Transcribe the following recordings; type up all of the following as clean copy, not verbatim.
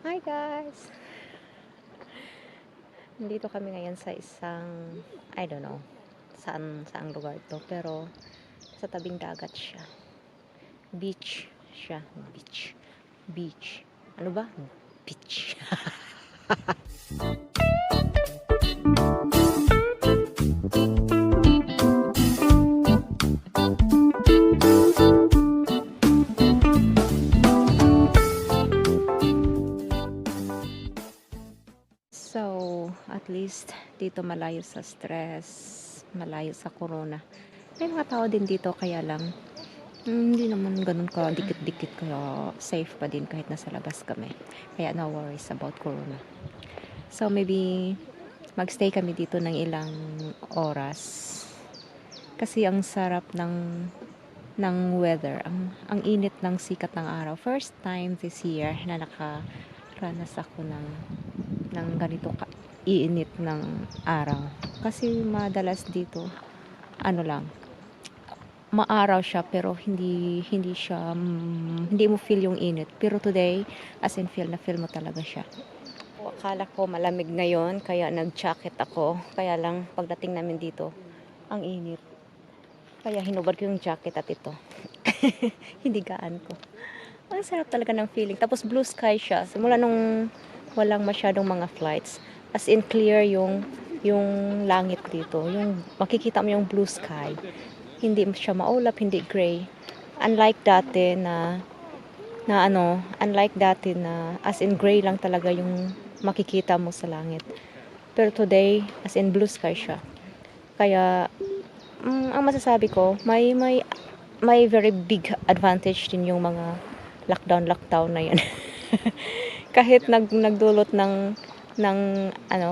Hi guys! Nandito kami ngayon sa isang, I don't know, saang lugar to, pero sa tabing dagat siya. Beach siya. Beach. Ano ba? Beach. So, at least dito malayo sa stress, malayo sa corona. May mga tao din dito kaya lang hindi naman ganun ka dikit-dikit, kaya safe pa din kahit nasa labas kami. Kaya no worries about corona. So maybe magstay kami dito ng ilang oras. Kasi ang sarap ng weather. Ang init ng sikat ng araw. First time this year na nakaranas ako ng ganito iinit ng araw. Kasi madalas dito ano lang, maaraw siya pero hindi siya hindi mo feel yung init. Pero today, as in feel mo talaga siya. Akala ko malamig ngayon kaya nag-jacket ako. Kaya lang pagdating namin dito, ang init. Kaya hinubad ko yung jacket at ito. Hinigaan ko. Ang sarap talaga ng feeling. Tapos blue sky siya. Simula nung walang masyadong mga flights. As in clear yung langit dito. Yung makikita mo yung blue sky. Hindi siya maulap, hindi gray. Unlike dati na as in gray lang talaga yung makikita mo sa langit. Pero today, as in blue sky siya. Kaya ang masasabi ko, may very big advantage din yung mga lockdown na yan. Kahit nagdulot ng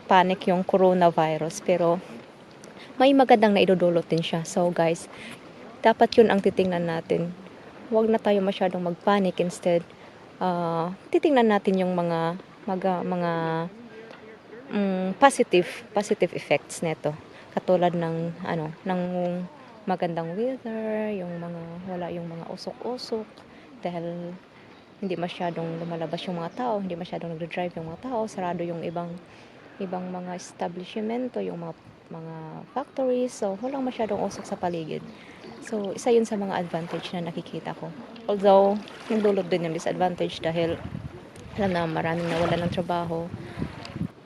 panic yung coronavirus, pero may magandang naidudulot din siya. So guys, dapat yun ang titingnan natin. Huwag na tayo masyadong magpanic, instead titingnan natin yung mga positive effects nito. Katulad ng magandang weather, wala yung mga usok-usok, dahil hindi masyadong lumalabas yung mga tao, hindi masyadong nagdo-drive yung mga tao, sarado yung ibang mga establishmento, yung mga factories, so walang masyadong usok sa paligid. So isa yun sa mga advantage na nakikita ko. Although nagdulot din yung disadvantage dahil alam na maraming nawalan ng trabaho,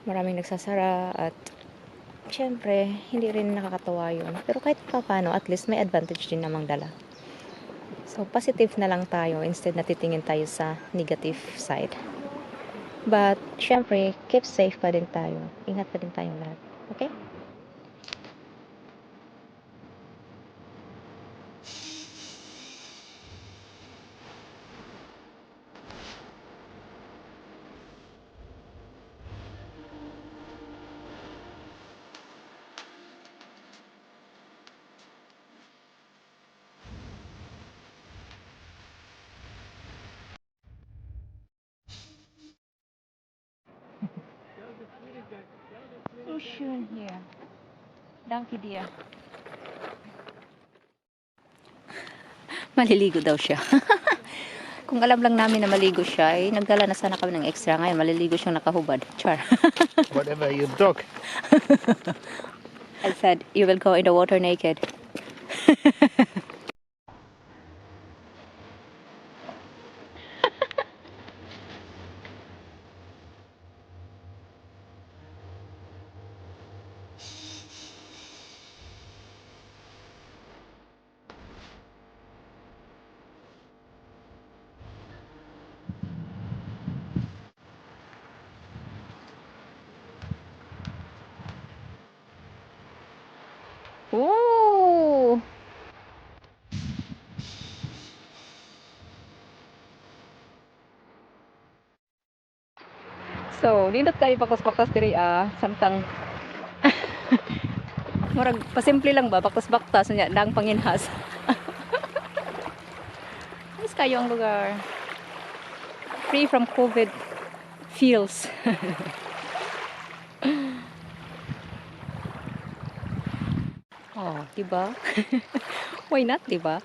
maraming nagsasara, at syempre hindi rin nakakatawa yun. Pero kahit pa paano, at least may advantage din namang dala. So positive na lang tayo instead na titingin tayo sa negative side. But syempre, keep safe pa din tayo. Ingat pa din tayong lahat. Okay? So schön hier. Danke dir. Maliligo daw siya. Kung alam lang namin na maligo siya, nagdala na sana kami ng extra. Ngayon, maliligo siyang nakahubad. Char. Whatever you took. I said, you will go in the water naked. Ooh! So, nindot tayo baktas-baktas diri samtang murag pasimple lang ba, baktas-baktas nya dang panginhas. Ayos kayo ang lugar. Free from COVID feels. Oh, diba? Why not, diba?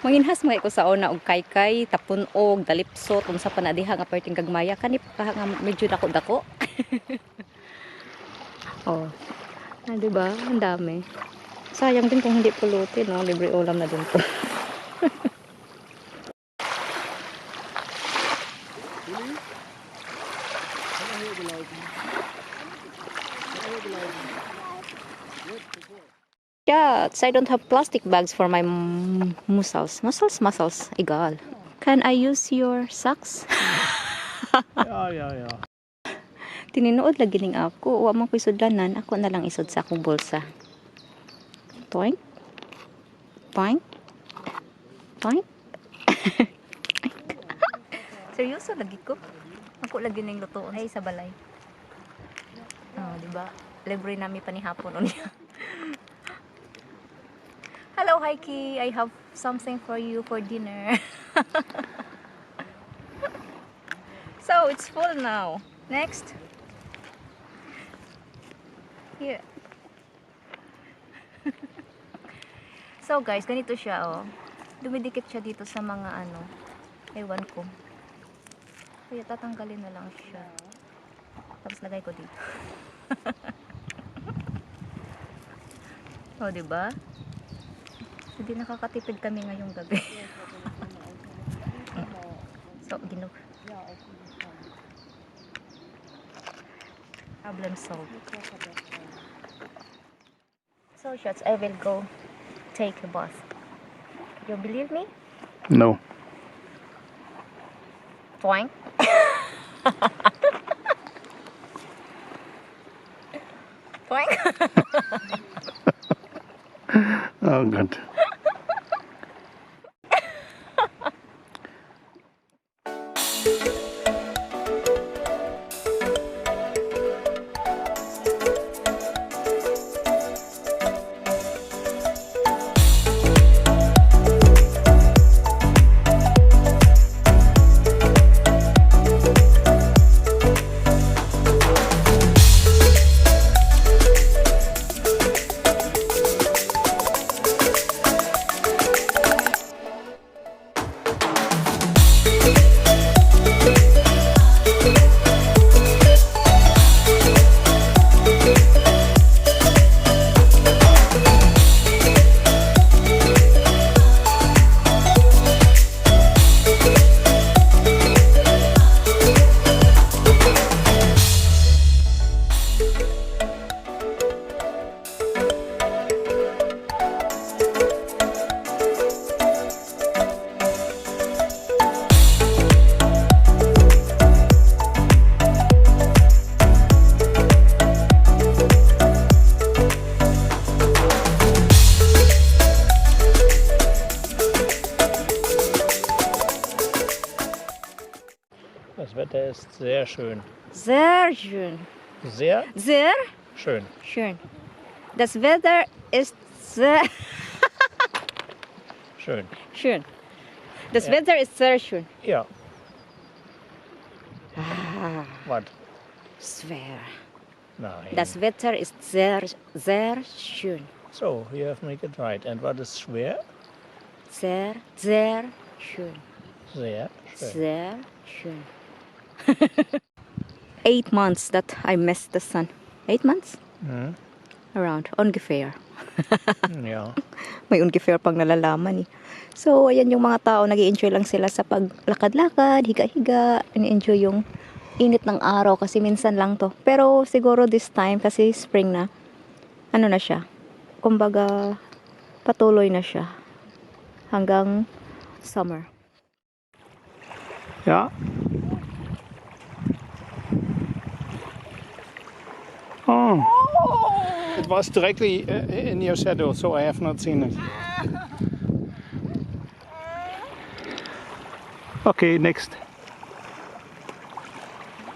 Manginhas mga ko sa una og kaykay, tapunog, dalipsot, unsa pa na diha nga perting gagmaya kanip ka nga medyo dako-dako. Oh. Ah, di ba? Ang dami. Sayang din kung hindi pulutin, no? Libre ulam na din to. Yeah, I don't have plastic bags for my muscles. Muscles. Egal. Can I use your socks? Ja. Tininuod lagi ning ako. Wa man ko'y sudlanan. Ako na lang isod sa akong bulsa. Toink. Toink. Toink. Seryoso lagi ko. Ako lagi ning lutoon ay sa balay. Oh, di ba? Libre nami panihapon unya. Hello, Heike. I have something for you for dinner. So, it's full now. Next. Here. So, guys, ganito siya, oh. Dumidikit siya dito sa mga ano. Ewan ko. Kaya tatanggalin na lang siya. Tapos lagay ko dito. Oh, diba? Hindi nakakatipid kami ngayong gabi. So, problem solved. So, shots, I will go take a bath. You believe me? No. Toink. Toink. Oh God. Das Wetter ist sehr schön. Sehr schön. Sehr Sehr schön. schön. Das Wetter ist sehr Schön. schön. Das Ja. Wetter ist sehr schön. Ja. Ah, Was? schwer. Nein. Das Wetter ist sehr, sehr schön. So, you have make it right. And what is schwer? Sehr, sehr schön. Sehr schön. Sehr schön. 8 months that I missed the sun. 8 months? Mhm. Around. Ungefähr. Ja. May ungefähr pang nalalaman eh. So, ayan yung mga tao, nag-i-enjoy lang sila sa paglakad-lakad, higa-higa, ini-enjoy yung init ng araw kasi minsan lang to. Pero siguro this time, kasi spring na, ano na siya, kumbaga, patuloy na siya hanggang summer. Ja. Oh. It was directly in your shadow, so I have not seen it. Okay, next.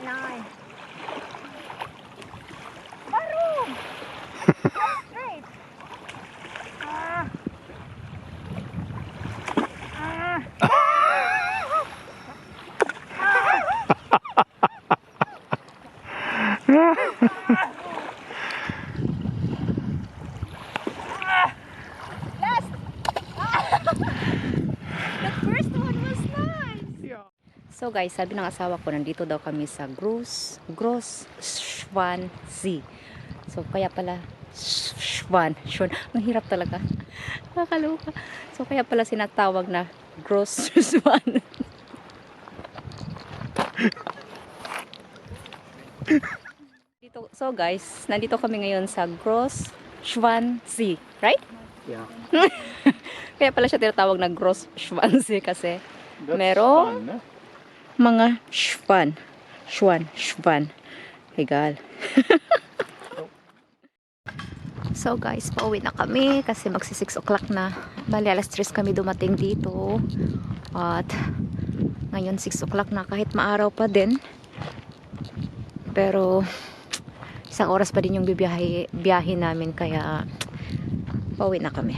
Nein. Warum? Straight. So guys, sabi ng asawa ko, nandito daw kami sa Grossschwanzee. So kaya pala Schwan. Ang hirap talaga. Nakakaloka. So kaya pala sinatawag na Grossschwan. So guys, nandito kami ngayon sa Grossschwanzee, right? Yeah. Kaya pala siya tinatawag na Grossschwanzee kasi That's Merong- fun, no? mga Schwan. Legal. So guys, pauwi na kami kasi magsi 6 o'clock na. Bali alas 3 kami dumating dito. At ngayon 6 o'clock na kahit maaraw pa din. Pero isang oras pa din yung biyahe namin kaya pauwi na kami.